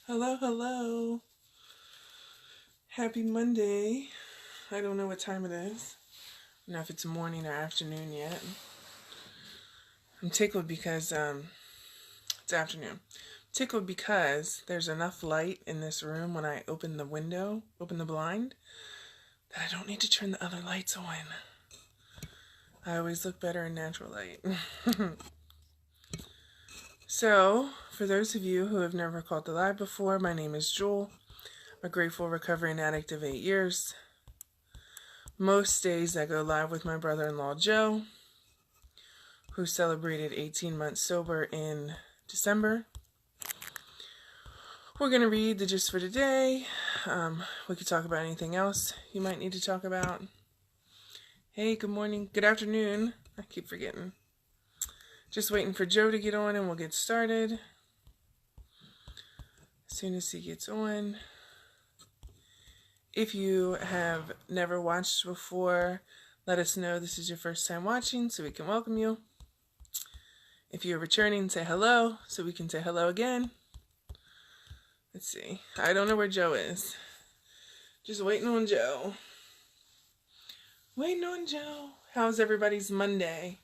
Hello, hello. Happy Monday. I don't know what time it is. I don't know if it's morning or afternoon yet. I'm tickled because it's afternoon. Tickled because there's enough light in this room when I open the window, open the blind, that I don't need to turn the other lights on. I always look better in natural light. So, for those of you who have never called the live before, my name is Jewel. I'm a grateful recovering addict of 8 years. Most days I go live with my brother-in-law Joe, who celebrated 18 months sober in December. We're going to read the gist for today. We could talk about anything else you might need to talk about. Hey, good morning, good afternoon. I keep forgetting. Just waiting for Joe to get on and we'll get started. As soon as he gets on. If you have never watched before, let us know this is your first time watching so we can welcome you. If you're returning, say hello so we can say hello again. Let's see. I don't know where Joe is. Just waiting on Joe. Waiting on Joe. How's everybody's Monday?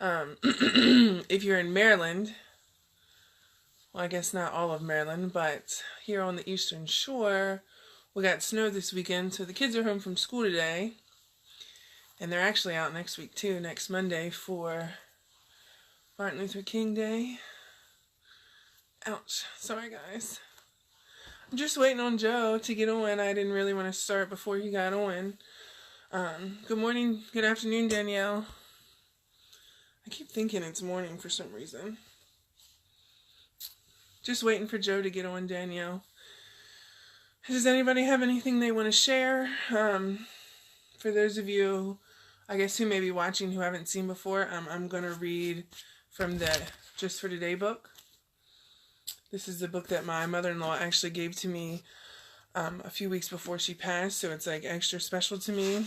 If you're in Maryland, well, I guess not all of Maryland, but here on the Eastern Shore, we got snow this weekend, so the kids are home from school today. And they're actually out next week too, next Monday for Martin Luther King Day. Ouch. Sorry, guys. I'm just waiting on Joe to get on. I didn't really want to start before he got on. Good morning, good afternoon, Danielle. I keep thinking it's morning for some reason. Just waiting for Joe to get on, Danielle. Does anybody have anything they want to share? For those of you, I guess, who may be watching who haven't seen before, I'm going to read from the Just for Today book. This is the book that my mother-in-law actually gave to me a few weeks before she passed, so it's like extra special to me.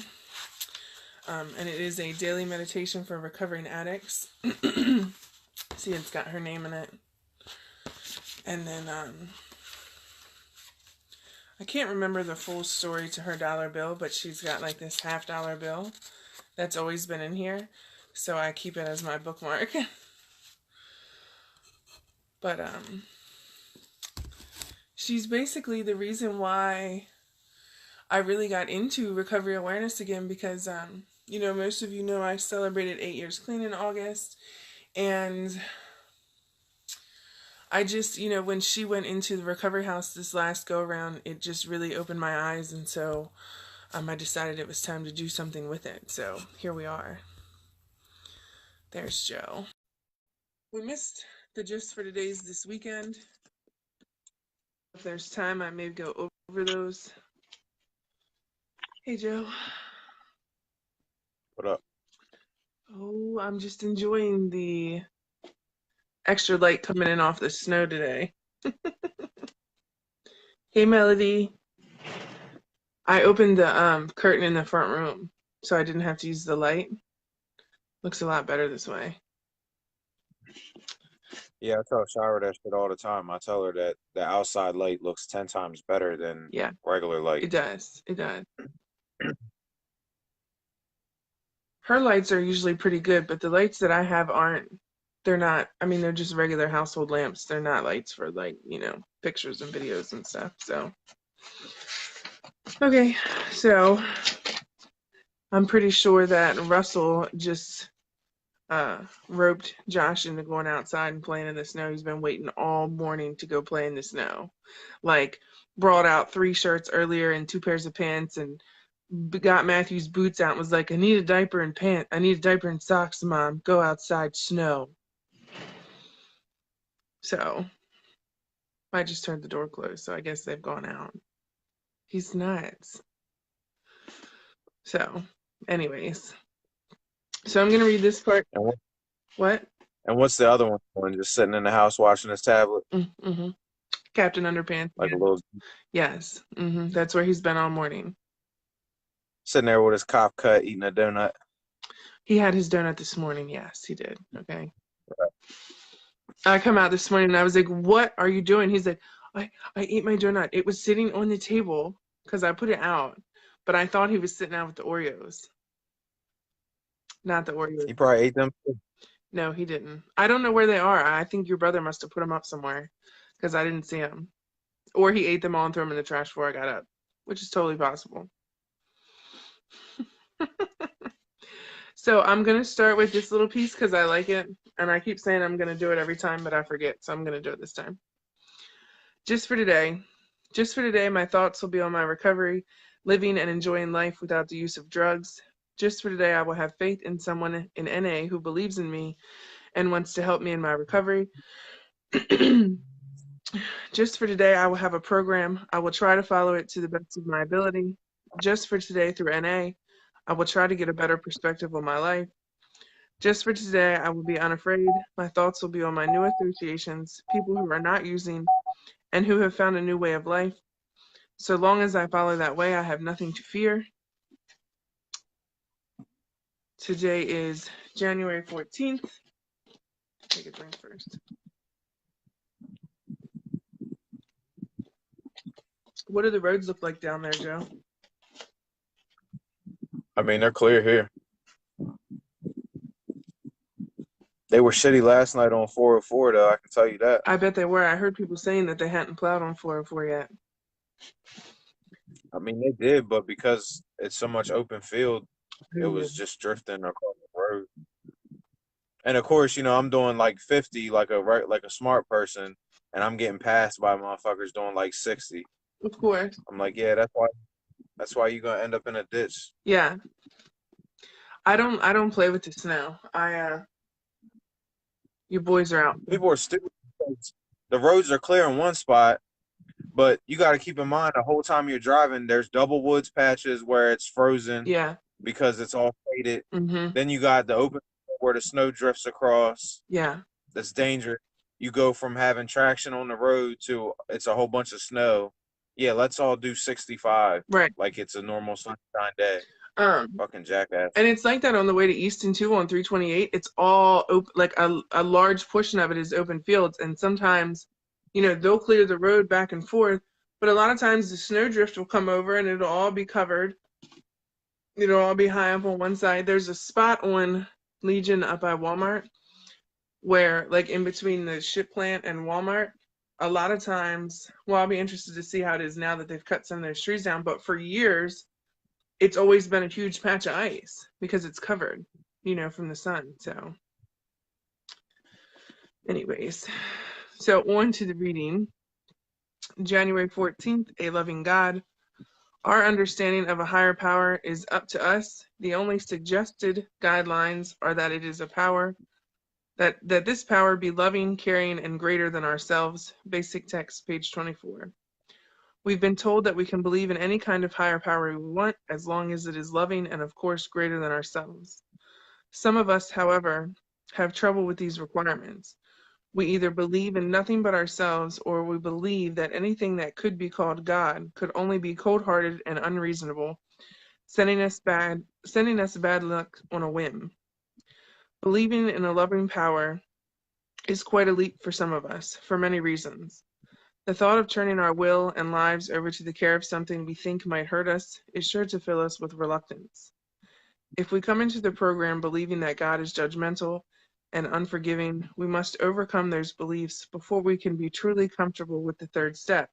And it is a daily meditation for recovering addicts. See, it's got her name in it. And then I can't remember the full story to her dollar bill, but she's got like this $50 bill that's always been in here, so I keep it as my bookmark. But she's basically the reason why I really got into recovery awareness again, because most of you know I celebrated 8 years clean in August, and I just, when she went into the recovery house this last go around, it just really opened my eyes, and so I decided it was time to do something with it. So here we are. There's Joe. We missed the gist for today's this weekend. If there's time, I may go over those. Hey, Joe. What up? Oh, I'm just enjoying the extra light coming in off the snow today. Hey, Melody. I opened the curtain in the front room, so I didn't have to use the light. Looks a lot better this way. Yeah, I tell Shira that shit all the time. I tell her that the outside light looks 10 times better than Yeah, regular light. it does. It does. Her lights are usually pretty good, but the lights that I have aren't. They're not. I mean, they're just regular household lamps. They're not lights for, like, pictures and videos and stuff. So, okay. So, I'm pretty sure that Russell just roped Josh into going outside and playing in the snow. He's been waiting all morning to go play in the snow. Like, brought out 3 shirts earlier and 2 pairs of pants, and got Matthew's boots out and was like, I need a diaper and pants. I need a diaper and socks, Mom. Go outside, snow. So I just turned the door closed, so I guess they've gone out. He's nuts. So, anyways. So I'm going to read this part. What? And what's the other one doing? Just sitting in the house watching his tablet? Mm-hmm. Captain Underpants. Like a little... Yes. Mm-hmm. That's where he's been all morning. Sitting there with his cop cut, eating a donut. He had his donut this morning. Yes, he did. Okay. Right. I come out this morning and I was like, what are you doing? He's like, I ate my donut. It was sitting on the table because I put it out, but I thought he was sitting out with the Oreos, not the Oreos. He probably ate them too. No, he didn't. I don't know where they are. I think your brother must have put them up somewhere because I didn't see them. Or he ate them all and threw them in the trash before I got up, which is totally possible. So I'm going to start with this little piece because I like it. And I keep saying I'm going to do it every time, but I forget. So I'm going to do it this time. Just for today, my thoughts will be on my recovery, living and enjoying life without the use of drugs. Just for today, I will have faith in someone in NA who believes in me and wants to help me in my recovery. Just for today, I will have a program. I will try to follow it to the best of my ability. Just for today, through NA, I will try to get a better perspective on my life. Just for today, I will be unafraid. My thoughts will be on my new associations, people who are not using and who have found a new way of life. So long as I follow that way, I have nothing to fear. Today is January 14th. Take a drink first. What do the roads look like down there, Joe? I mean, they're clear here. They were shitty last night on 404, though. I can tell you that. I bet they were. I heard people saying that they hadn't plowed on 404 yet. I mean, they did, but because it's so much open field, it was just drifting across the road. And of course, you know, I'm doing like 50, like a smart person, and I'm getting passed by motherfuckers doing like 60. Of course. I'm like, yeah, that's why you're gonna end up in a ditch. Yeah. I don't play with the snow. You boys are out. People are stupid. The roads are clear in one spot, but you got to keep in mind the whole time you're driving, there's double woods patches where it's frozen. Yeah. Because it's all faded. Mm-hmm. Then you got the open where the snow drifts across. Yeah. That's dangerous. You go from having traction on the road to it's a whole bunch of snow. Yeah, let's all do 65. Right. Like it's a normal sunshine day. Fucking jackass. And it's like that on the way to Easton too on 328. It's all open, like a large portion of it is open fields, and sometimes, you know, they'll clear the road back and forth, but a lot of times the snowdrift will come over and it'll all be covered. It'll all be high up on one side. There's a spot on Legion up by Walmart where, like, in between the ship plant and Walmart, a lot of times, well, I'll be interested to see how it is now that they've cut some of those trees down, but for years, it's always been a huge patch of ice because it's covered, you know, from the sun. So anyways, so on to the reading. January 14th, a loving God. Our understanding of a higher power is up to us. The only suggested guidelines are that it is a power, that this power be loving, caring, and greater than ourselves. Basic text, page 24. We've been told that we can believe in any kind of higher power we want, as long as it is loving and, of course, greater than ourselves. Some of us, however, have trouble with these requirements. We either believe in nothing but ourselves, or we believe that anything that could be called God could only be cold-hearted and unreasonable, sending us bad luck on a whim. Believing in a loving power is quite a leap for some of us, for many reasons. The thought of turning our will and lives over to the care of something we think might hurt us is sure to fill us with reluctance. If we come into the program believing that God is judgmental and unforgiving, we must overcome those beliefs before we can be truly comfortable with the third step.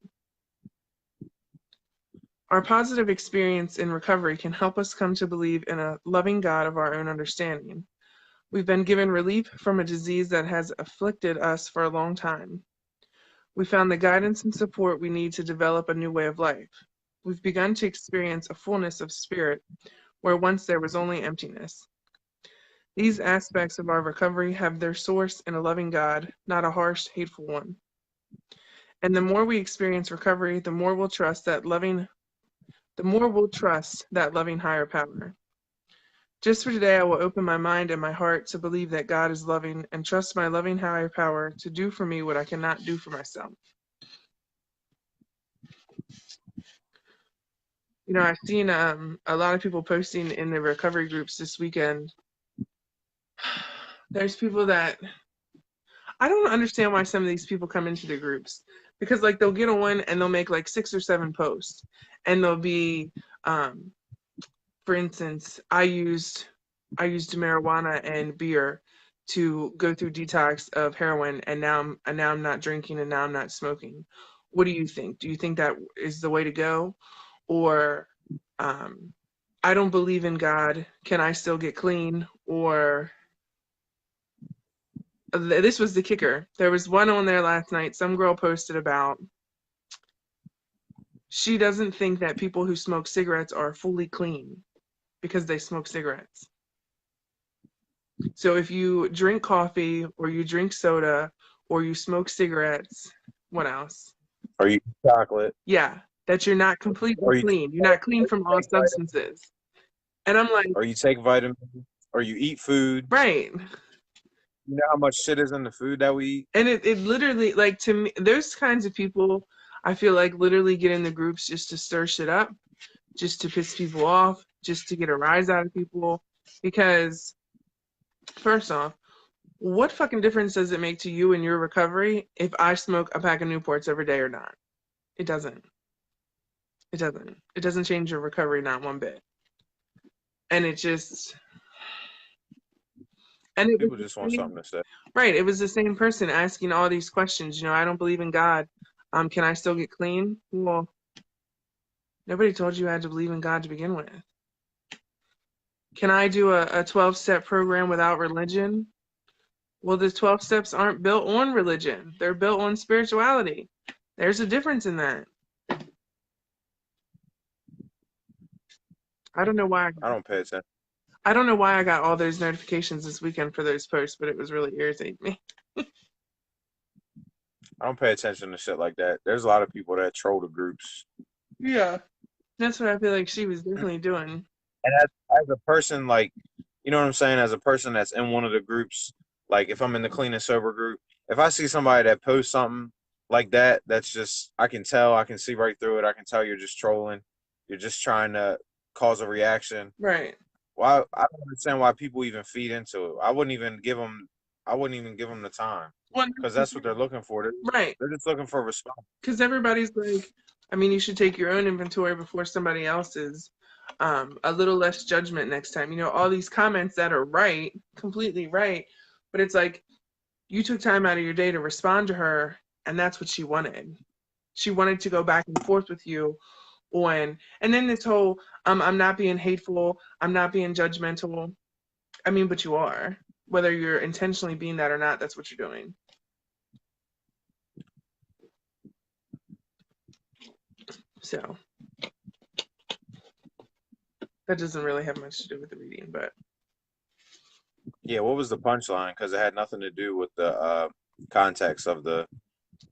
Our positive experience in recovery can help us come to believe in a loving God of our own understanding. We've been given relief from a disease that has afflicted us for a long time. We found the guidance and support we need to develop a new way of life. We've begun to experience a fullness of spirit where once there was only emptiness. These aspects of our recovery have their source in a loving God, not a harsh, hateful one. And the more we experience recovery, the more we'll trust that loving higher power. Just for today, I will open my mind and my heart to believe that God is loving and trust my loving higher power to do for me what I cannot do for myself. You know, I've seen a lot of people posting in the recovery groups this weekend. There's people that I don't understand why some of these people come into the groups. because like they'll get on and they'll make like 6 or 7 posts, and they'll be, um, for instance, I used marijuana and beer to go through detox of heroin, and now I'm not drinking, and now I'm not smoking. What do you think? Do you think that is the way to go, or, um, I don't believe in God. Can I still get clean? Or this was the kicker. There was one on there last night. Some girl posted about she doesn't think that people who smoke cigarettes are fully clean because they smoke cigarettes. So if you drink coffee or you drink soda or you smoke cigarettes, what else? Or you eat chocolate, Yeah, that you're not completely or you clean. You're not clean from all take vitamins, substances. And I'm like, or you take vitamins, or you eat food. right. You know how much shit is in the food that we eat? And it literally, like, to me, there's kinds of people I feel like literally get in the groups just to stir shit up, just to piss people off, just to get a rise out of people. Because, first off, what fucking difference does it make to you in your recovery if I smoke a pack of Newports every day or not? It doesn't. It doesn't. It doesn't change your recovery, not one bit. And it just, and it was People the just want same, something to say. right, it was the same person asking all these questions. I don't believe in God. Can I still get clean? Well, nobody told you had to believe in God to begin with. Can I do a 12-step program without religion? Well, the 12 steps aren't built on religion. They're built on spirituality. There's a difference in that. I don't know why I don't pay attention. I don't know why I got all those notifications this weekend for those posts, but it was really irritating me. I don't pay attention to shit like that. There's a lot of people that troll the groups. Yeah. That's what I feel like she was definitely doing. And as a person, like, you know what I'm saying? As a person that's in one of the groups, like if I'm in the clean and sober group, if I see somebody that posts something like that, that's just, I can tell, I can see right through it. I can tell you're just trolling. You're just trying to cause a reaction. Right. Why? I don't understand why people even feed into it. I wouldn't even give them the time because that's what they're looking for. Right. They're just looking for a response. Because everybody's like, I mean, you should take your own inventory before somebody else's. A little less judgment next time. All these comments that are right, completely right, but it's like you took time out of your day to respond to her, and that's what she wanted. She wanted to go back and forth with you on, and then this whole, I'm not being hateful, I'm not being judgmental. I mean, but you are. Whether you're intentionally being that or not, that's what you're doing. So that doesn't really have much to do with the reading, but Yeah, what was the punchline? Because it had nothing to do with the context of the.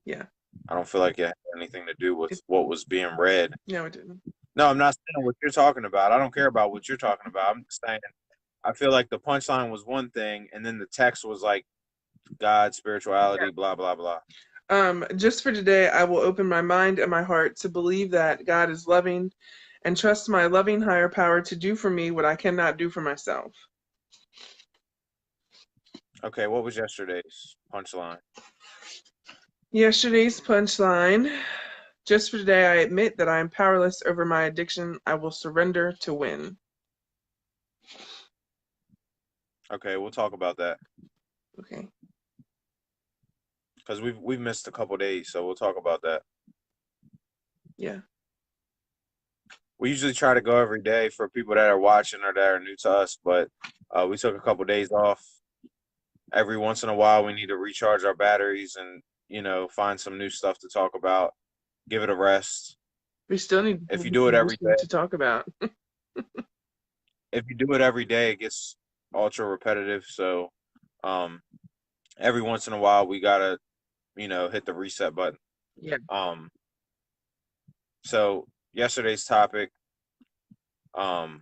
yeah. I don't feel like it had anything to do with It, what was being read. no, it didn't. No, I'm not saying what you're talking about. I don't care about what you're talking about. I'm just saying I feel like the punchline was one thing, and then the text was like God, spirituality, blah blah blah. Just for today, I will open my mind and my heart to believe that God is loving and trust my loving higher power to do for me what I cannot do for myself. Okay, what was yesterday's punchline? Yesterday's punchline. Just for today, I admit that I am powerless over my addiction. I will surrender to win. Okay, we'll talk about that Okay. because we've missed a couple days, so we'll talk about that. Yeah. We usually try to go every day for people that are watching or that are new to us, but we took a couple days off. Every once in a while, we need to recharge our batteries and find some new stuff to talk about. Give it a rest. We still need If you do it every day, to talk about. if you do it every day, it gets ultra repetitive. So, every once in a while, we gotta, hit the reset button. Yeah. So yesterday's topic, Surrender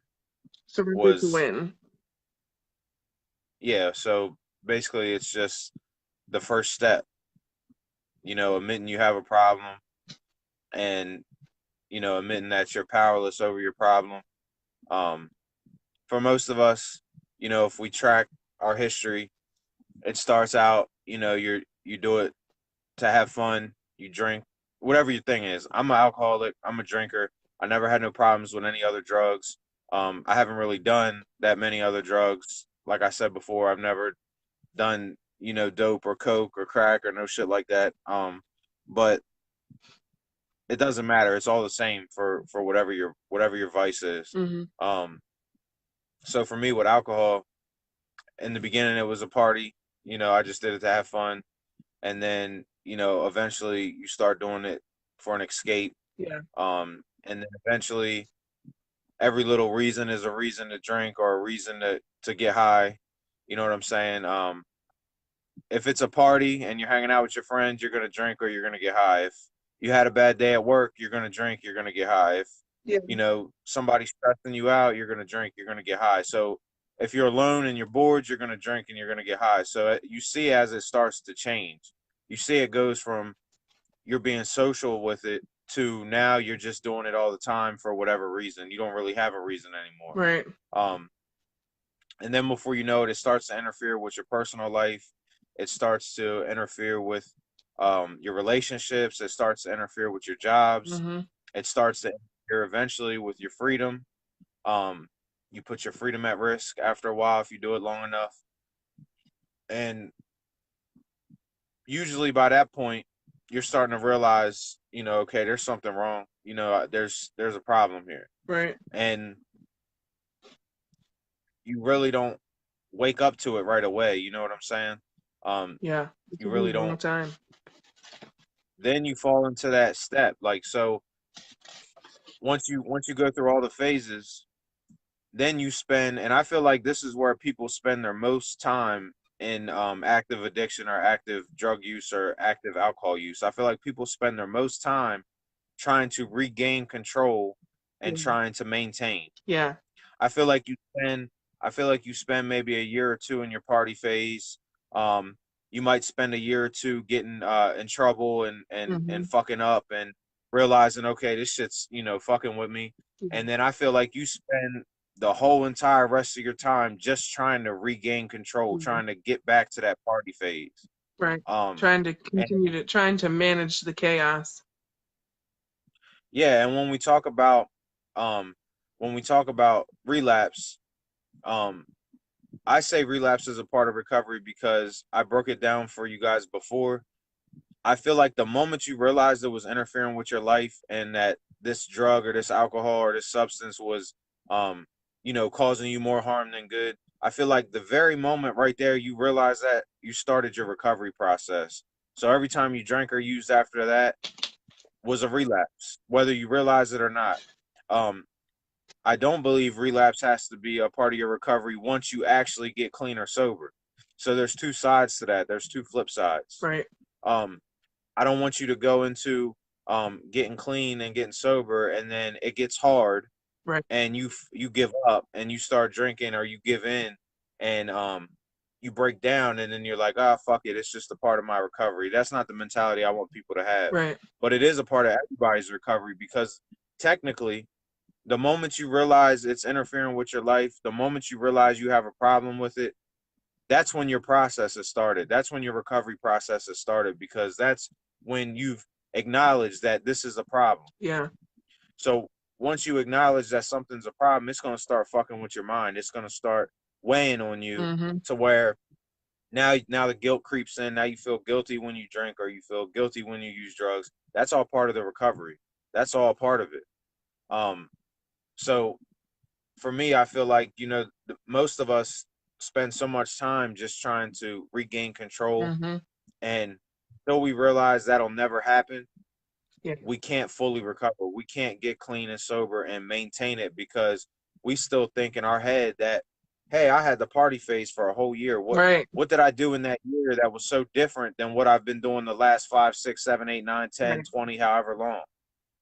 to was win. yeah. So basically, it's just the first step. Admitting you have a problem, and admitting that you're powerless over your problem. For most of us, if we track our history, it starts out, you do it to have fun. You drink, whatever your thing is. I'm an alcoholic. I'm a drinker. I never had no problems with any other drugs. I haven't really done that many other drugs. Like I said before, I've never done, dope or coke or crack or no shit like that. But it doesn't matter. It's all the same for whatever your vice is. Mm-hmm. Um, so for me with alcohol, in the beginning it was a party. I just did it to have fun, and then eventually you start doing it for an escape. Yeah. And then eventually every little reason is a reason to drink or a reason to get high. You know what I'm saying? If it's a party and you're hanging out with your friends, you're gonna drink or you're gonna get high. If you had a bad day at work, you're gonna drink, you're gonna get high. If Yeah. somebody's stressing you out, you're gonna drink, you're gonna get high. So if you're alone and you're bored, you're gonna drink and you're gonna get high. So you see as it starts to change, you see it goes from you're being social with it to now you're just doing it all the time for whatever reason. You don't really have a reason anymore. Right. Um, and then before you know it, it starts to interfere with your personal life. It starts to interfere with your relationships. It starts to interfere with your jobs. Mm-hmm. It starts to interfere eventually with your freedom. Um, you put your freedom at risk after a while if you do it long enough. And usually by that point, you're starting to realize, okay, there's something wrong. There's a problem here, Right. and you really don't wake up to it right away. You know what I'm saying? Yeah. It You took me really a long don't. time. Then you fall into that step. Like, so once you go through all the phases, then you spend, and I feel like this is where people spend their most time in active addiction or active drug use or active alcohol use. I feel like people spend their most time trying to regain control and Yeah. trying to maintain. Yeah. I feel like you spend maybe a year or two in your party phase. You might spend a year or two getting in trouble Mm-hmm. and fucking up and realizing, okay, this shit's, fucking with me. Yeah. And then I feel like you spend the whole entire rest of your time just trying to regain control, Mhm. trying to get back to that party phase. Right. Um, and Trying to manage the chaos. yeah, and um when we talk about relapse, um I say relapse is a part of recovery because I broke it down for you guys before. I feel like the moment you realized it was interfering with your life and that this drug or this alcohol or this substance was, um, causing you more harm than good, I feel like the very moment right there you realize that you started your recovery process. So every time you drank or used after that was a relapse, whether you realize it or not. Um, I don't believe relapse has to be a part of your recovery once you actually get clean or sober. So there's two sides to that. There's two flip sides. Right. Um, I don't want you to go into getting clean and getting sober, and then it gets hard, Right. and you give up and you start drinking or you give in, and you break down, and then you're like, ah, fuck it, it's just a part of my recovery. That's not the mentality I want people to have, Right. but it is a part of everybody's recovery because technically the moment you realize it's interfering with your life, the moment you realize you have a problem with it, that's when your process has started. That's when your recovery process has started because that's when you've acknowledged that this is a problem. Yeah. So once you acknowledge that something's a problem, it's going to start fucking with your mind. It's going to start weighing on you Mm-hmm. to where now the guilt creeps in. Now you feel guilty when you drink or you feel guilty when you use drugs. That's all part of the recovery. That's all part of it. Um, so for me, I feel like, most of us spend so much time just trying to regain control. Mm-hmm. And until we realize that'll never happen, Yeah. we can't fully recover. We can't get clean and sober and maintain it because we still think in our head that, hey, I had the party phase for a whole year. What Right. what did I do in that year that was so different than what I've been doing the last 5, 6, 7, 8, 9, 10, Right. 20, however long?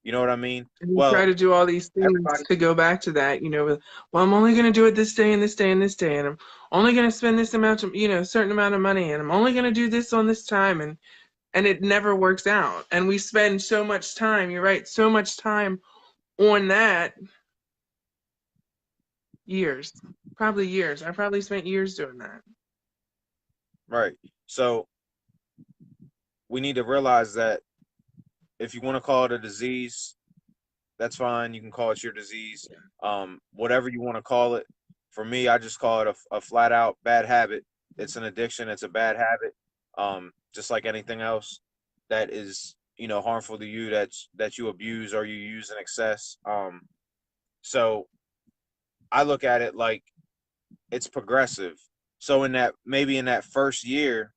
You know what I mean? And you try Well, to do all these things everybody, to go back to that, well, I'm only going to do it this day and this day and this day, and I'm only going to spend this amount of, certain amount of money, and I'm only going to do this on this time, and it never works out. And we spend so much time, you're right, so much time on that, years, probably years. I probably spent years doing that. right. So we need to realize that if you want to call it a disease, that's fine. You can call it your disease. Whatever you want to call it. For me, I just call it a flat out bad habit. It's an addiction. It's a bad habit. Just like anything else that is, harmful to you, that you abuse or you use in excess. So I look at it like it's progressive. So in that first year,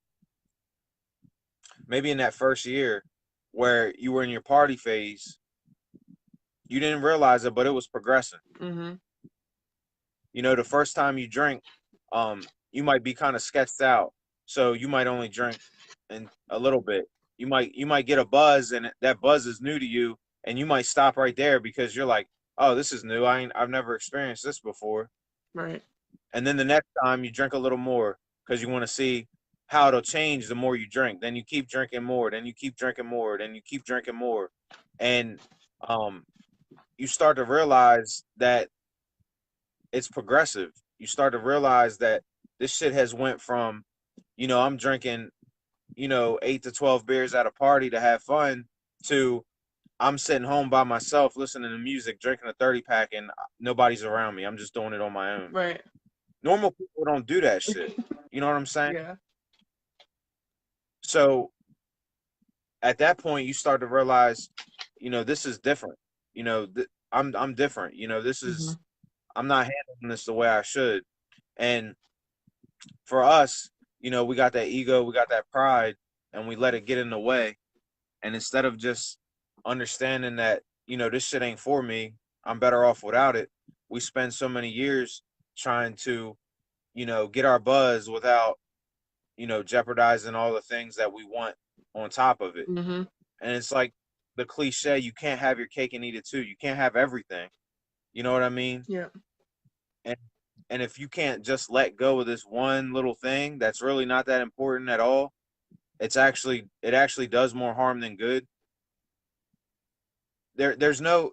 where you were in your party phase, you didn't realize it, but it was progressing. Mm-hmm. The first time you drink, you might be kind of sketched out, so you might only drink in a little bit. You might get a buzz, and that buzz is new to you, and you might stop right there because you're like, "Oh, this is new. I've never experienced this before." Right. And then the next time you drink a little more because you want to see how it'll change the more you drink. Then you keep drinking more. Then you keep drinking more. Then you keep drinking more, and um, you start to realize that it's progressive. You start to realize that this shit has went from, I'm drinking, 8 to 12 beers at a party to have fun, to I'm sitting home by myself listening to music, drinking a 30 pack, and nobody's around me. I'm just doing it on my own. Right. Normal people don't do that shit. You know what I'm saying? Yeah. So at that point, you start to realize, this is different. I'm different. This Mm-hmm. is I'm not handling this the way I should. And for us, we got that ego, we got that pride, and we let it get in the way. And instead of just understanding that, this shit ain't for me, I'm better off without it, we spend so many years trying to, get our buzz without, jeopardizing all the things that we want on top of it. Mm-hmm. And it's like the cliche, you can't have your cake and eat it too. You can't have everything. You know what I mean? Yeah. And and if you can't just let go of this one little thing that's really not that important at all, it actually does more harm than good. There's no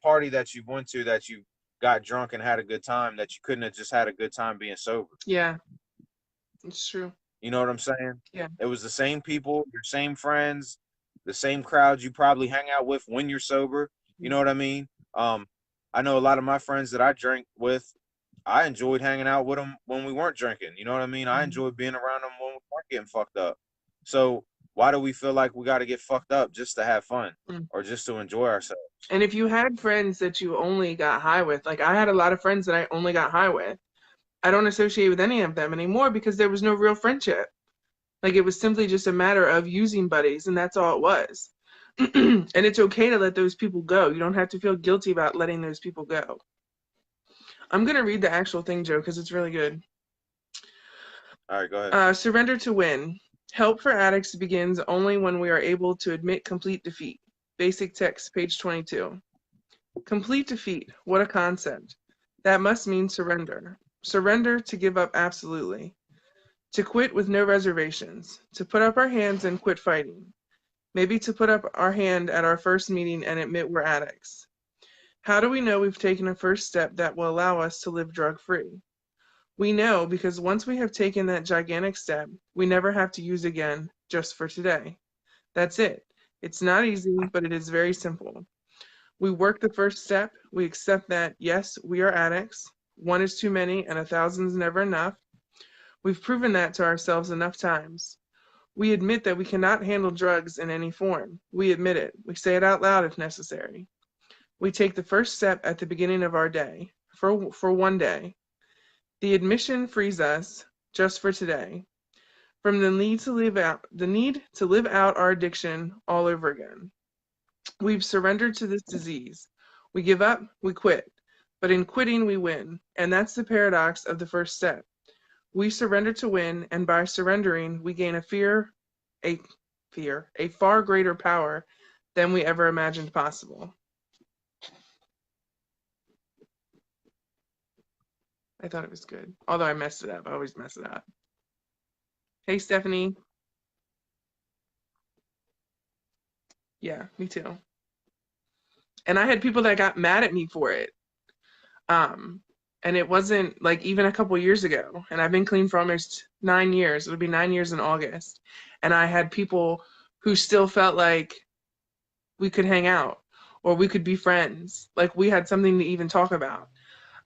party that you went to that you got drunk and had a good time that you couldn't have just had a good time being sober. Yeah. It's true. You know what I'm saying? Yeah. It was the same people, your same friends, the same crowd you probably hang out with when you're sober. You know what I mean? I know a lot of my friends that I drink with, I enjoyed hanging out with them when we weren't drinking. You know what I mean? I enjoyed being around them when we weren't getting fucked up. So why do we feel like we got to get fucked up just to have fun Mm. or just to enjoy ourselves? And if you had friends that you only got high with, like I had a lot of friends that I only got high with, I don't associate with any of them anymore because there was no real friendship. Like it was simply just a matter of using buddies, and that's all it was. And it's okay to let those people go. You don't have to feel guilty about letting those people go. I'm going to read the actual thing, Joe, because it's really good. All right, go ahead. Surrender to win. Help for addicts begins only when we are able to admit complete defeat. Basic text, page 22. Complete defeat. What a concept. That must mean surrender. Surrender to give up absolutely. To quit with no reservations. To put up our hands and quit fighting. Maybe to put up our hand at our first meeting and admit we're addicts. How do we know we've taken a first step that will allow us to live drug-free? We know because once we have taken that gigantic step, we never have to use again just for today. That's it. It's not easy, but it is very simple. We work the first step. We accept that, yes, we are addicts. One is too many and 1,000 is never enough. We've proven that to ourselves enough times. We admit that we cannot handle drugs in any form. We admit it. We say it out loud if necessary. We take the first step at the beginning of our day, for one day. The admission frees us, just for today, from the need to live out our addiction all over again. We've surrendered to this disease. We give up, we quit. But in quitting, we win. And that's the paradox of the first step. We surrender to win, and by surrendering, we gain a far greater power than we ever imagined possible. I thought it was good. Although I messed it up. I always mess it up. Hey, Stephanie. Yeah, me too. And I had people that got mad at me for it. And it wasn't like even a couple years ago. And I've been clean for almost 9 years. It'll be 9 years in August. And I had people who still felt like we could hang out or we could be friends. Like we had something to even talk about.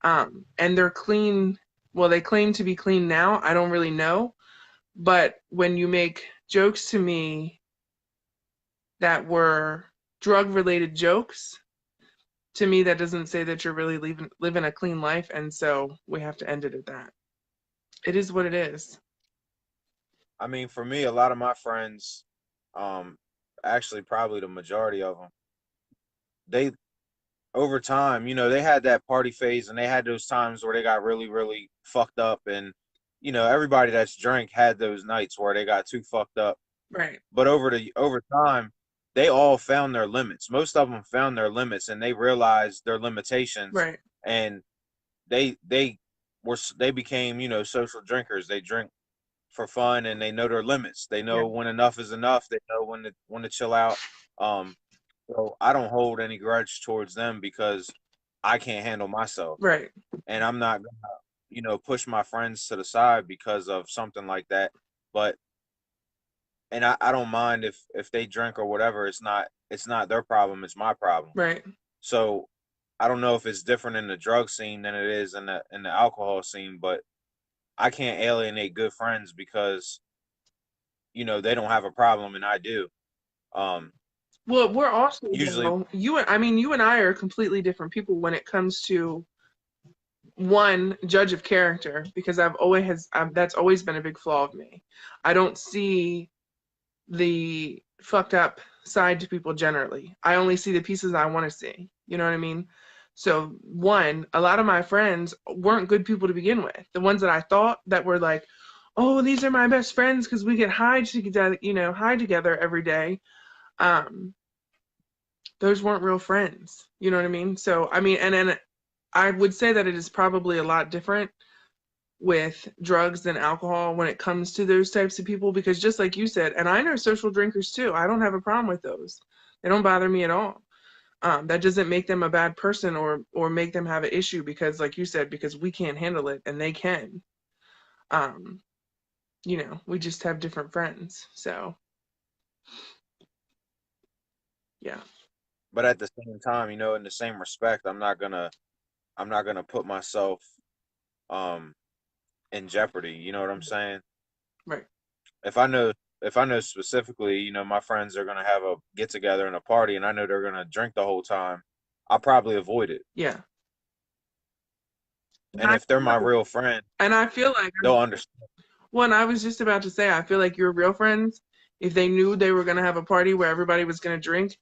And they're clean. Well, they claim to be clean now. I don't really know. But when you make jokes to me that were drug related jokes, to me, that doesn't say that you're really living a clean life. And so we have to end it at that. It is what it is. I mean, for me, a lot of my friends, um, actually probably the majority of them, they over time, they had that party phase and they had those times where they got really, really fucked up. And, everybody that's drank had those nights where they got too fucked up. Right. But over time, they all found their limits. Most of them found their limits and they realized their limitations, Right. and they became, social drinkers. They drink for fun and they know their limits. They Yeah. know when enough is enough. They know when to chill out. Um, so I don't hold any grudge towards them because I can't handle myself, Right. and I'm not gonna, push my friends to the side because of something like that. But and I don't mind if they drink or whatever. It's not their problem. It's my problem. Right. So I don't know if it's different in the drug scene than it is in the alcohol scene, but I can't alienate good friends because they don't have a problem and I do. Um, Well, we're also, usually, though, you and I are completely different people when it comes to one judge of character because that's always been a big flaw of me. I don't see the fucked up side to people generally. I only see the pieces I want to see. You know what I mean? So one, a lot of my friends weren't good people to begin with. The ones that I thought that were like, oh, these are my best friends because we get high together, high together every day. Um, those weren't real friends. You know what I mean? So I mean, and then I would say that it is probably a lot different with drugs than alcohol when it comes to those types of people because just like you said, and I know social drinkers too. I don't have a problem with those. They don't bother me at all. That doesn't make them a bad person or make them have an issue because like you said, because we can't handle it and they can. Um, we just have different friends. So yeah. but at the same time, in the same respect, I'm not gonna put myself um in jeopardy. You know what I'm saying? Right. If I know if I know specifically, my friends are gonna have a get together and a party, and I know they're gonna drink the whole time, I'll probably avoid it. Yeah. And And I if they're feel my like real friend, and I feel like they'll understand. Well, I was just about to say, I feel like your real friends, if they knew they were going to have a party where everybody was going to drink,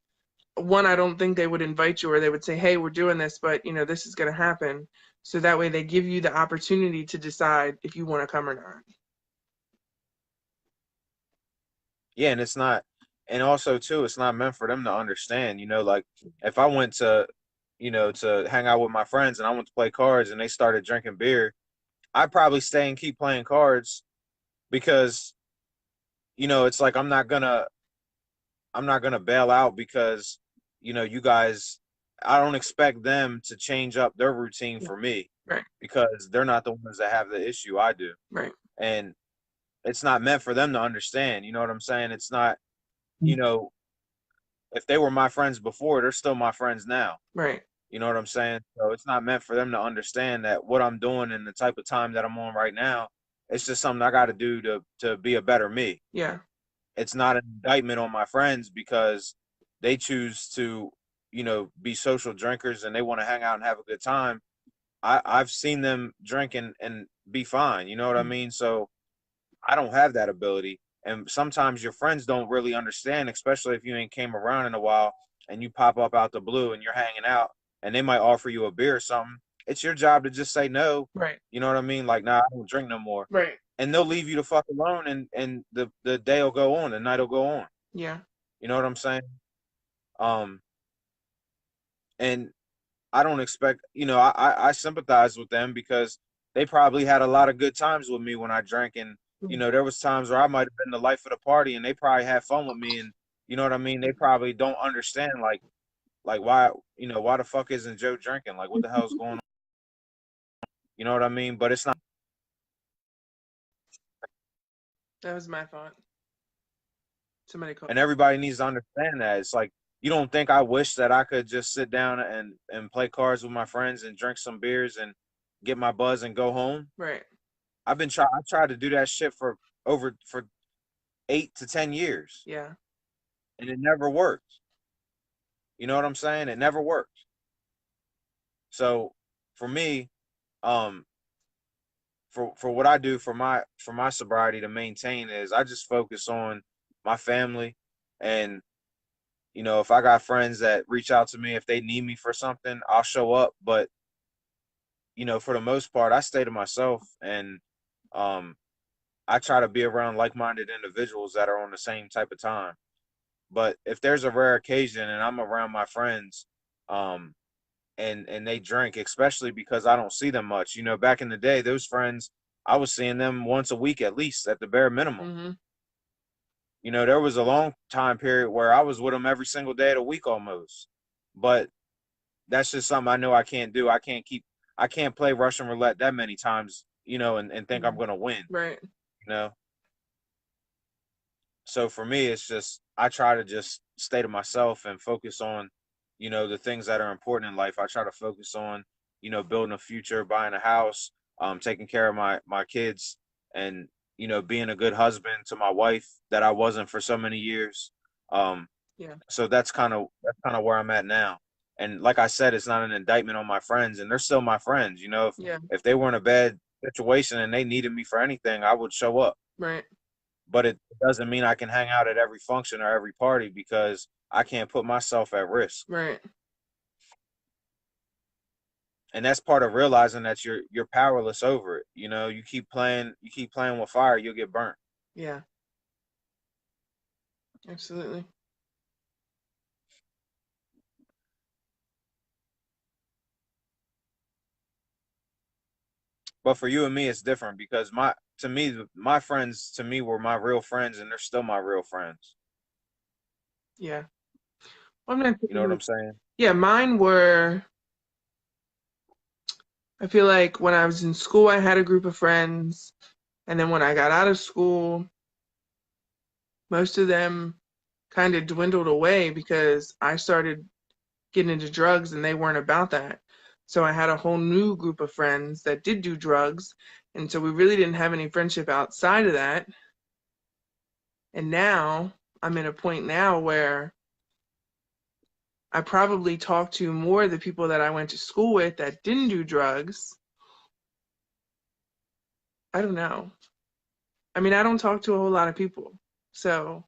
one, I don't think they would invite you or they would say, hey, we're doing this, but this is going to happen. So that way they give you the opportunity to decide if you want to come or not. Yeah, and also too, it's not meant for them to understand. Like if I went to hang out with my friends and I went to play cards and they started drinking beer, I'd probably stay and keep playing cards because it's like I'm not gonna bail out because you guys. I don't expect them to change up their routine Yeah. for me Right, because they're not the ones that have the issue. I do, right, and it's not meant for them to understand. You know what I'm saying? It's not. You know, if they were my friends before, they're still my friends now. right. You know what I'm saying? So it's not meant for them to understand that what I'm doing and the type of time that I'm on right now, it's just something I got to do to be a better me. Yeah, It's not an indictment on my friends because they choose to, be social drinkers and they want to hang out and have a good time. I've seen them drink and be fine. You know what I mean? So I don't have that ability. And sometimes your friends don't really understand, especially if you ain't came around in a while and you pop up out the blue and you're hanging out and they might offer you a beer or something. It's your job to just say no. right, You know what I mean? Like, nah, I don't drink no more. right. And they'll leave you the fuck alone and the day will go on, the night will go on. Yeah, You know what I'm saying? Um, and I don't expect, I sympathize with them because they probably had a lot of good times with me when I drank. And, there was times where I might have been the life of the party and they probably had fun with me. And you know what I mean? They probably don't understand like why, why the fuck isn't Joe drinking? Like what the hell's going on? You know what I mean? But it's not, that was my thought. Somebody called. and everybody needs to understand that. It's like You don't think I wish that I could just sit down and play cards with my friends and drink some beers and get my buzz and go home? Right. I tried to do that shit for 8 to 10 years, Yeah. and it never worked. You know what I'm saying? It never worked. So for me, um, for what I do for my sobriety to maintain is I just focus on my family, and if I got friends that reach out to me if they need me for something, I'll show up. But for the most part, I stay to myself, and um, I try to be around like-minded individuals that are on the same type of time. But if there's a rare occasion and I'm around my friends, um, and they drink, especially because I don't see them much. Back in the day, those friends, I was seeing them once a week at least, at the bare minimum. Mm-hmm. There was a long time period where I was with them every single day of the week almost. But that's just something I know I can't do. I can't play Russian roulette that many times, and think I'm gonna win, Right. you know. So for me, it's just I try to just stay to myself and focus on, the things that are important in life. I try to focus on, building a future, buying a house, taking care of my kids, and being a good husband to my wife that I wasn't for so many years. Um, Yeah. so that's kind of where I'm at now. And like I said, it's not an indictment on my friends, and they're still my friends. If Yeah. if they were in a bad situation and they needed me for anything, I would show up. Right. But it doesn't mean I can hang out at every function or every party because I can't put myself at risk. Right. And that's part of realizing that you're powerless over it. You keep playing with fire, you'll get burnt. Yeah. Absolutely. But for you and me, it's different because my friends to me were my real friends, and they're still my real friends. Yeah. Well, I'm not You know what saying, I'm saying? yeah, mine were, I feel like when I was in school, I had a group of friends. And then when I got out of school, most of them kind of dwindled away because I started getting into drugs and they weren't about that. So I had a whole new group of friends that did do drugs. And so we really didn't have any friendship outside of that. And now I'm in a point now where I probably talk to more of the people that I went to school with that didn't do drugs. I don't know. I mean, I don't talk to a whole lot of people. So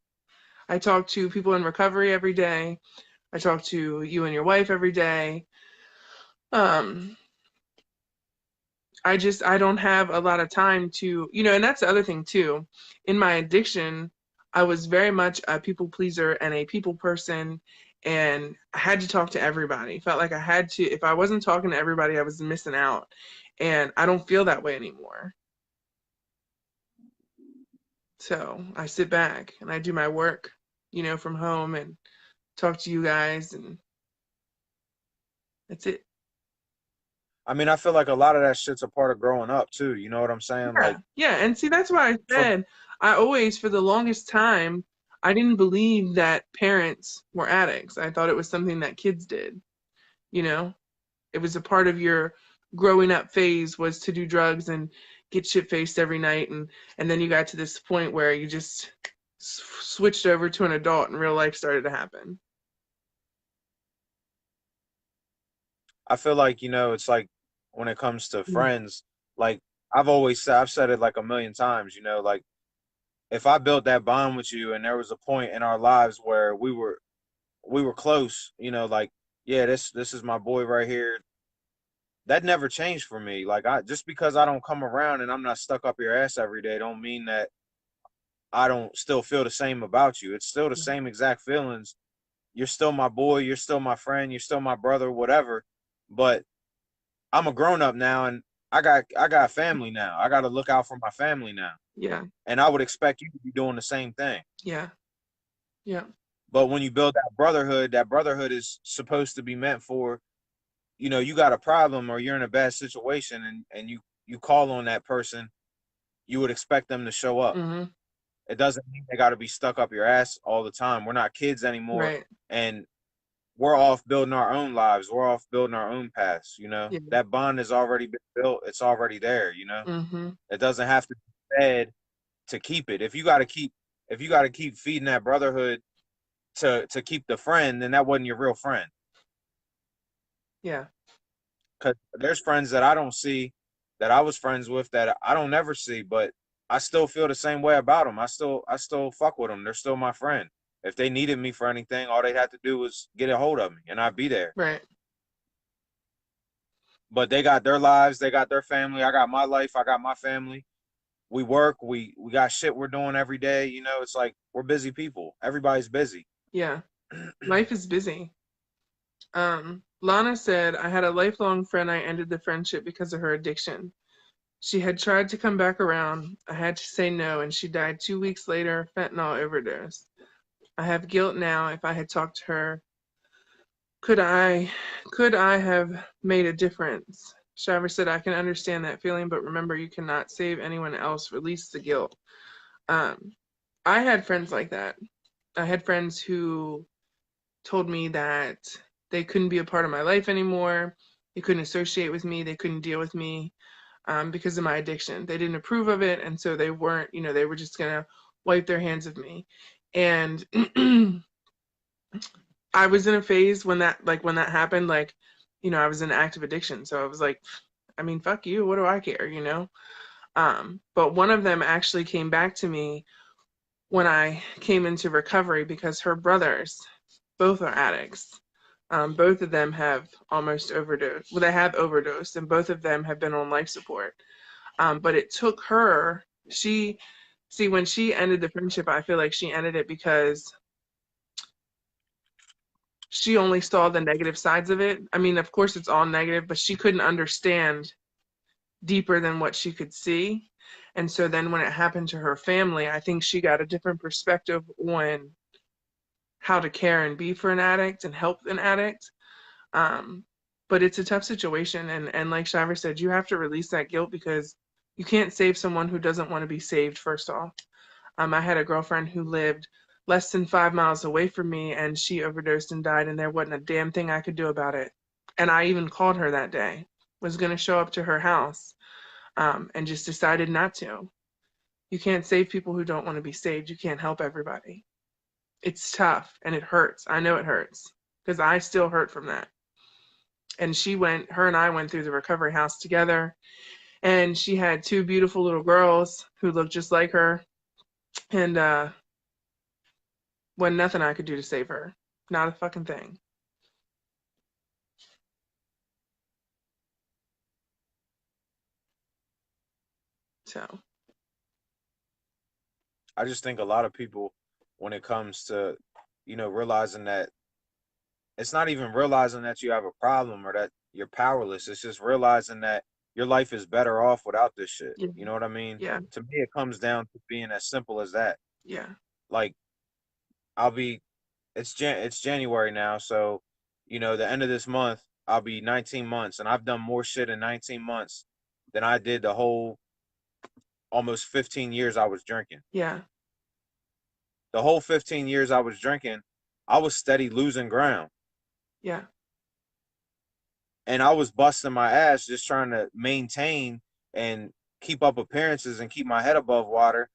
I talk to people in recovery every day. I talk to you and your wife every day. Um, I don't have a lot of time to, and that's the other thing too. In my addiction, I was very much a people pleaser and a people person, and I had to talk to everybody. Felt like I had to, if I wasn't talking to everybody, I was missing out. And I don't feel that way anymore. So I sit back and I do my work, from home and talk to you guys, and that's it. I mean, I feel like a lot of that shit's a part of growing up too. You know what I'm saying? Yeah, Like yeah, and see, that's why I for said I always, for the longest time, I didn't believe that parents were addicts. I thought it was something that kids did. You know, it was a part of your growing up phase was to do drugs and get shit faced every night, and then you got to this point where you just switched over to an adult and real life started to happen. I feel like it's like when it comes to Mm. friends, like I've said it like a million times. Like if I built that bond with you, and there was a point in our lives where we were close, like yeah, this is my boy right here. That never changed for me. Like I just because I don't come around and I'm not stuck up your ass every day, don't mean that I don't still feel the same about you. It's still the same exact feelings. You're still my boy, you're still my friend, you're still my brother, whatever. But I'm a grown up now, and I got family now. I got to look out for my family now. Yeah, And I would expect you to be doing the same thing. yeah, yeah, But when you build that brotherhood is supposed to be meant for, you got a problem or you're in a bad situation, and you call on that person, you would expect them to show up. hmm, It doesn't mean they got to be stuck up your ass all the time. We're not kids anymore, right, and we're off building our own lives. We're off building our own paths, you know? Yeah. That bond has already been built. It's already there, you know? Mm-hmm. It doesn't have to be fed to keep it. If you gotta keep feeding that brotherhood to keep the friend, then that wasn't your real friend. Yeah. Cause there's friends that I don't see that I was friends with that I don't never see, but I still feel the same way about them. I still fuck with them. They're still my friend. If they needed me for anything, all they had to do was get a hold of me, and I'd be there. Right. But they got their lives, they got their family. I got my life, I got my family. We work, we got shit we're doing every day. You know, it's like we're busy people. Everybody's busy. Yeah. Life is busy. Lana said, I had a lifelong friend. I ended the friendship because of her addiction. She had tried to come back around. I had to say no, and she died 2 weeks later, fentanyl overdose. I have guilt now. If I had talked to her, could I could I have made a difference? Shaver said, I can understand that feeling, but remember you cannot save anyone else. Release the guilt. Um, I had friends like that. I had friends who told me that they couldn't be a part of my life anymore. They couldn't associate with me. They couldn't deal with me because of my addiction. They didn't approve of it, and so they weren't. They were just gonna wipe their hands of me. And I was in a phase when that happened. I was in active addiction, so I was like, I mean, fuck you. What do I care? But one of them actually came back to me when I came into recovery because her brothers both are addicts. Both of them have almost overdosed. Well, they have overdosed, and both of them have been on life support. But it took her. When she ended the friendship, I feel like she ended it because she only saw the negative sides of it. I mean, of course, it's all negative, but she couldn't understand deeper than what she could see. And so then when it happened to her family, I think she got a different perspective on how to care and be for an addict and help an addict. Um, but it's a tough situation. And like Shaver said, you have to release that guilt because you can't save someone who doesn't want to be saved, first off. I had a girlfriend who lived less than 5 miles away from me and she overdosed and died, and there wasn't a damn thing I could do about it. And I even called her that day, was going to show up to her house, and just decided not to. You can't save people who don't want to be saved. You can't help everybody. It's tough and it hurts. I know it hurts because I still hurt from that. And her and I went through the recovery house together, and she had two beautiful little girls who looked just like her. And wasn't nothing I could do to save her. Not a fucking thing. So, I just think a lot of people, when it comes to, realizing that it's not even realizing that you have a problem or that you're powerless. It's just realizing that your life is better off without this shit. yeah, You know what I mean? yeah, To me, it comes down to being as simple as that. yeah, Like, I'll be, it's January now, so the end of this month, I'll be 19 months, and I've done more shit in 19 months than I did the whole almost 15 years I was drinking. yeah, The whole 15 years I was drinking, I was steady losing ground. yeah, And I was busting my ass just trying to maintain and keep up appearances and keep my head above water.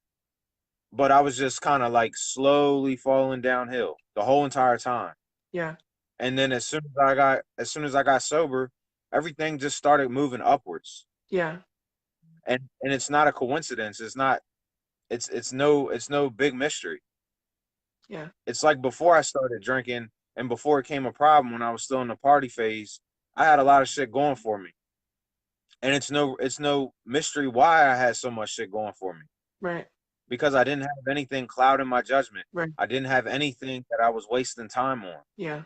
But I was just kind of like slowly falling downhill the whole entire time. yeah, And then as soon as I got sober, everything just started moving upwards. yeah, And it's not a coincidence. It's no big mystery. yeah, It's like before I started drinking and before it came a problem when I was still in the party phase, I had a lot of shit going for me. And it's no mystery why I had so much shit going for me, right, because I didn't have anything clouding my judgment. right, I didn't have anything that I was wasting time on. yeah,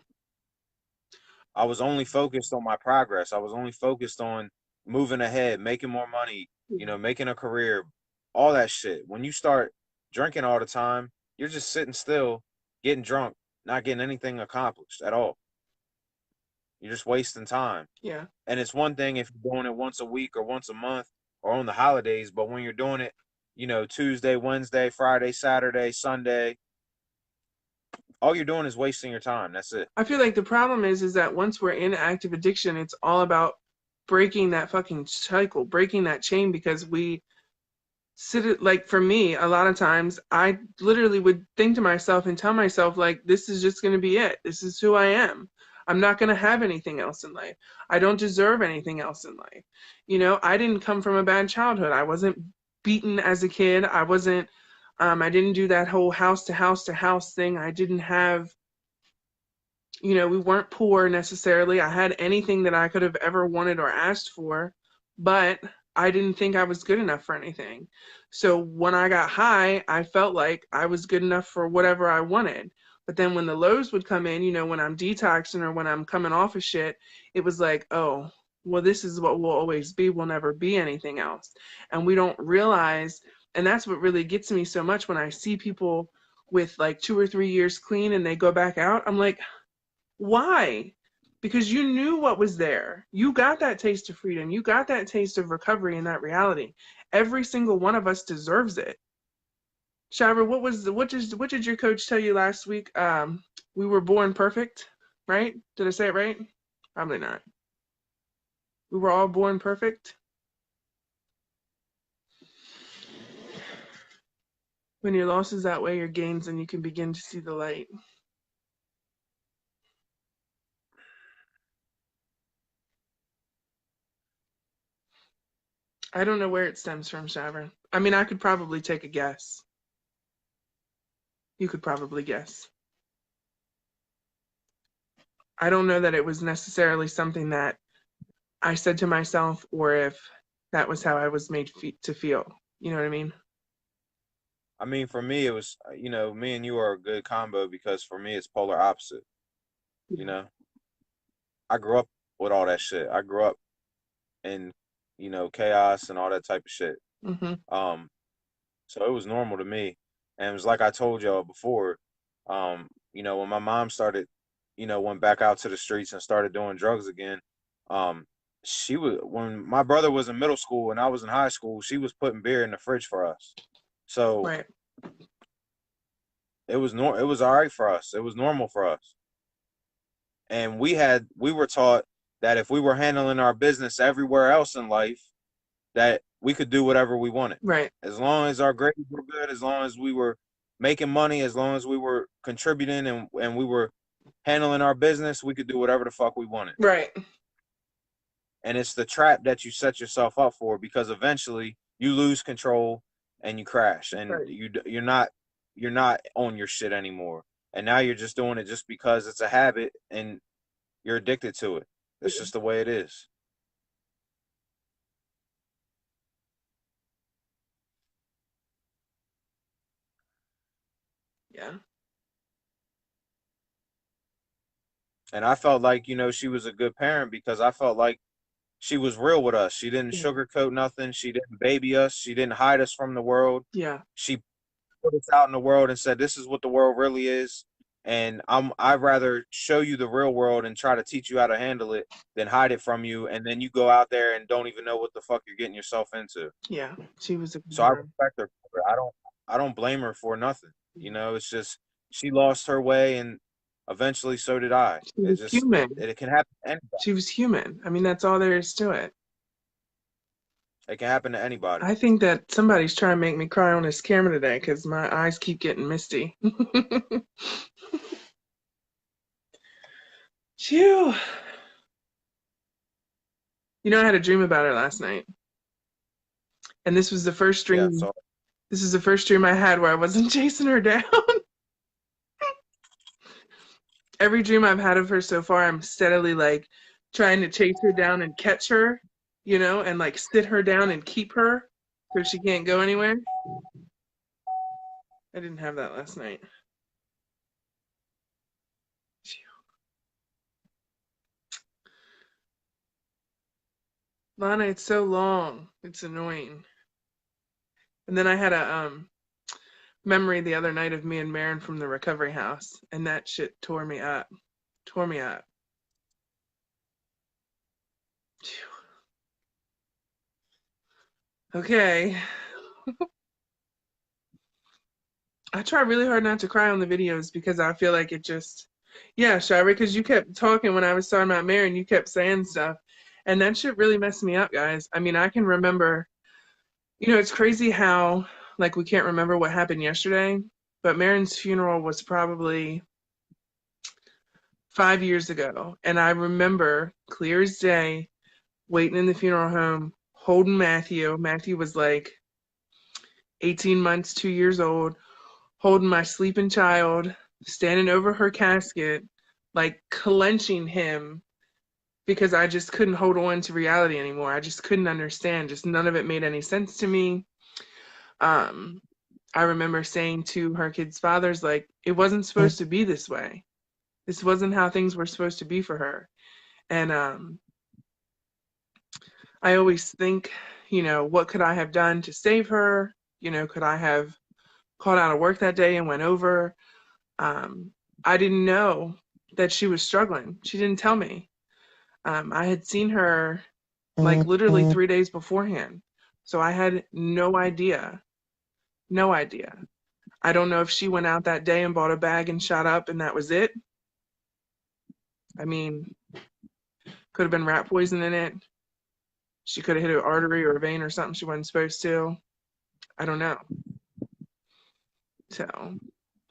I was only focused on my progress. I was only focused on moving ahead, making more money, making a career, all that shit. When you start drinking all the time, you're just sitting still, getting drunk, not getting anything accomplished at all. You're just wasting time. yeah, And it's one thing if you're doing it once a week or once a month or on the holidays, but when you're doing it, Tuesday, Wednesday, Friday, Saturday, Sunday, all you're doing is wasting your time. That's it. I feel like the problem is that once we're in active addiction, it's all about breaking that fucking cycle, breaking that chain, because we sit like, for me, a lot of times I literally would think to myself and tell myself, like, this is just going to be it. This is who I am. I'm not going to have anything else in life. I don't deserve anything else in life. You know, I didn't come from a bad childhood. I wasn't beaten as a kid. I didn't do that whole house to house to house thing. I didn't have, we weren't poor necessarily. I had anything that I could have ever wanted or asked for, but I didn't think I was good enough for anything. So when I got high, I felt like I was good enough for whatever I wanted. But then when the lows would come in, when I'm detoxing or when I'm coming off of shit, it was like, oh, well, this is what we'll always be. We'll never be anything else. And we don't realize, and that's what really gets me so much when I see people with like 2 or 3 years clean and they go back out. I'm like, why? Because you knew what was there. You got that taste of freedom. You got that taste of recovery and that reality. Every single one of us deserves it. Shaver, what did your coach tell you last week? We were born perfect, right? Did I say it right? Probably not. We were all born perfect. When your losses outweigh your gains, and you can begin to see the light. I don't know where it stems from, Shaver. I mean, I could probably take a guess. You could probably guess. I don't know that it was necessarily something that I said to myself, or if that was how I was made to feel. You know what I mean? I mean, for me, it was, me and you are a good combo because for me, it's polar opposite. You know, I grew up with all that shit. I grew up in, chaos and all that type of shit. Mm-hmm. Um, so it was normal to me. And it was like I told y'all before, when my mom started, went back out to the streets and started doing drugs again, um, when my brother was in middle school and I was in high school, she was putting beer in the fridge for us. So Right. it was all right for us. It was normal for us. And we were taught that if we were handling our business everywhere else in life, that we could do whatever we wanted. Right. As long as our grades were good, as long as we were making money, as long as we were contributing and we were handling our business, we could do whatever the fuck we wanted. Right. And it's the trap that you set yourself up for because eventually you lose control and you crash and Right. you're not on your shit anymore. And now you're just doing it just because it's a habit and you're addicted to it. That's just the way it is. Yeah. And I felt like, she was a good parent because I felt like she was real with us. She didn't Yeah. sugarcoat nothing. She didn't baby us. She didn't hide us from the world. Yeah. She put us out in the world and said, "This is what the world really is." And I'd rather show you the real world and try to teach you how to handle it than hide it from you. And then you go out there and don't even know what the fuck you're getting yourself into. Yeah. She was a So I good mom. respect her for it. I don't blame her for nothing. It's just she lost her way and eventually so did I. She was human. It can happen to anybody. She was human. I mean, that's all there is to it. It can happen to anybody. I think that somebody's trying to make me cry on this camera today because my eyes keep getting misty. Phew. I had a dream about her last night. And this was the first Yeah, dream. so This is the first dream I had where I wasn't chasing her down. Every dream I've had of her so far, I'm steadily like trying to chase her down and catch her, and like sit her down and keep her so she can't go anywhere. I didn't have that last night. Lana, it's so long. It's annoying. And then I had a memory the other night of me and Marin from the recovery house, and that shit tore me up. Tore me up. Okay. I try really hard not to cry on the videos because I feel like it just, yeah, Shira, because you kept talking when I was talking about Mary and you kept saying stuff. And that shit really messed me up, guys. I mean, I can remember, it's crazy how, like, we can't remember what happened yesterday, but Marin's funeral was probably 5 years ago. And I remember clear as day waiting in the funeral home, holding Matthew. Matthew was like 18 months, 2 years old, holding my sleeping child, standing over her casket, like clenching him because I just couldn't hold on to reality anymore. I just couldn't understand. Just none of it made any sense to me. Um, I remember saying to her kids' fathers, like, it wasn't supposed to be this way. This wasn't how things were supposed to be for her. And I always think, what could I have done to save her? Could I have called out of work that day and went over? I didn't know that she was struggling. She didn't tell me. I had seen her like literally 3 days beforehand. So I had no idea. No idea. I don't know if she went out that day and bought a bag and shot up and that was it. I mean, could have been rat poison in it. She could have hit an artery or a vein or something she wasn't supposed to. I don't know. So,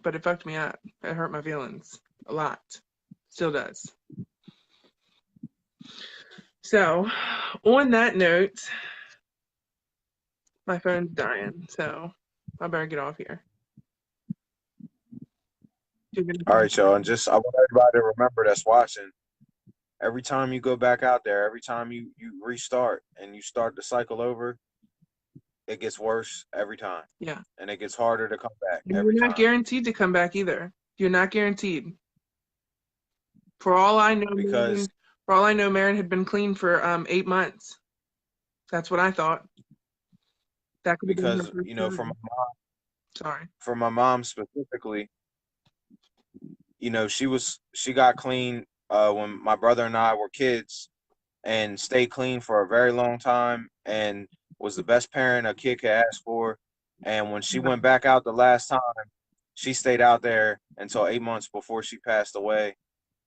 but it fucked me up. It hurt my feelings a lot. Still does. So, on that note, my phone's dying, so I better get off here. All right, y'all, and just I want everybody to remember that's watching. Every time you go back out there, every time you restart and you start the cycle over, it gets worse every time. Yeah. And it gets harder to come back And every you're not time. guaranteed to come back either. You're not guaranteed. For all I know, Marin had been clean for 8 months. That's what I thought. That could have been her Because first time. for my mom, Sorry. For my mom specifically, she got clean when my brother and I were kids and stayed clean for a very long time and was the best parent a kid could ask for. And when she went back out the last time, she stayed out there until 8 months before she passed away.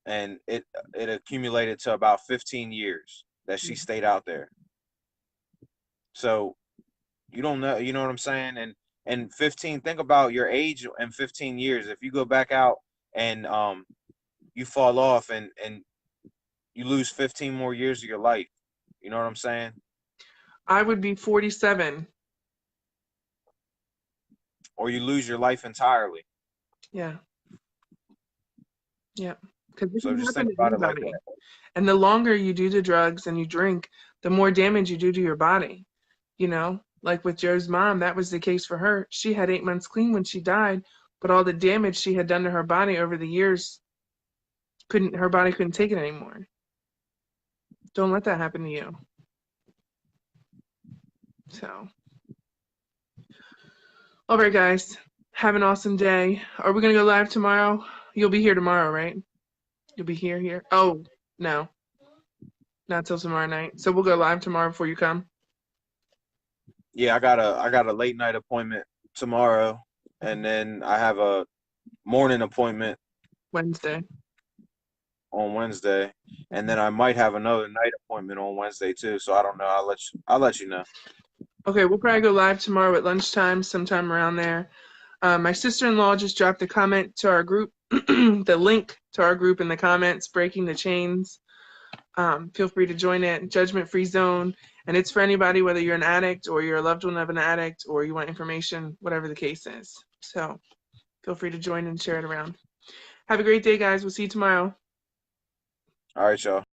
And it accumulated to about 15 years that she stayed out there. So you don't know, you know what I'm saying? And 15, think about your age in 15 years. If you go back out and you fall off and you lose 15 more years of your life. You know what I'm saying? I would be 47. Or you lose your life entirely. Yeah. Yeah. Because this So can just happen think to about it like anybody. that. And the longer you do the drugs and you drink, the more damage you do to your body. Like with Joe's mom, that was the case for her. She had 8 months clean when she died, but all the damage she had done to her body over the years, her body couldn't take it anymore. Don't let that happen to you. So, all right, guys, have an awesome day. Are we gonna go live tomorrow? You'll be here tomorrow, right? You'll be here. Oh, no, not till tomorrow night. So we'll go live tomorrow before you come. Yeah, I got a late night appointment tomorrow, and then I have a morning appointment Wednesday. on Wednesday, and then I might have another night appointment on Wednesday too. So I don't know. I'll let you know. Okay, we'll probably go live tomorrow at lunchtime, sometime around there. My sister-in-law just dropped a comment to our group, the link to our group in the comments, Breaking the Chains. Feel free to join it, judgment-free zone. And it's for anybody, whether you're an addict or you're a loved one of an addict or you want information, whatever the case is. So feel free to join and share it around. Have a great day, guys. We'll see you tomorrow. All right, y'all.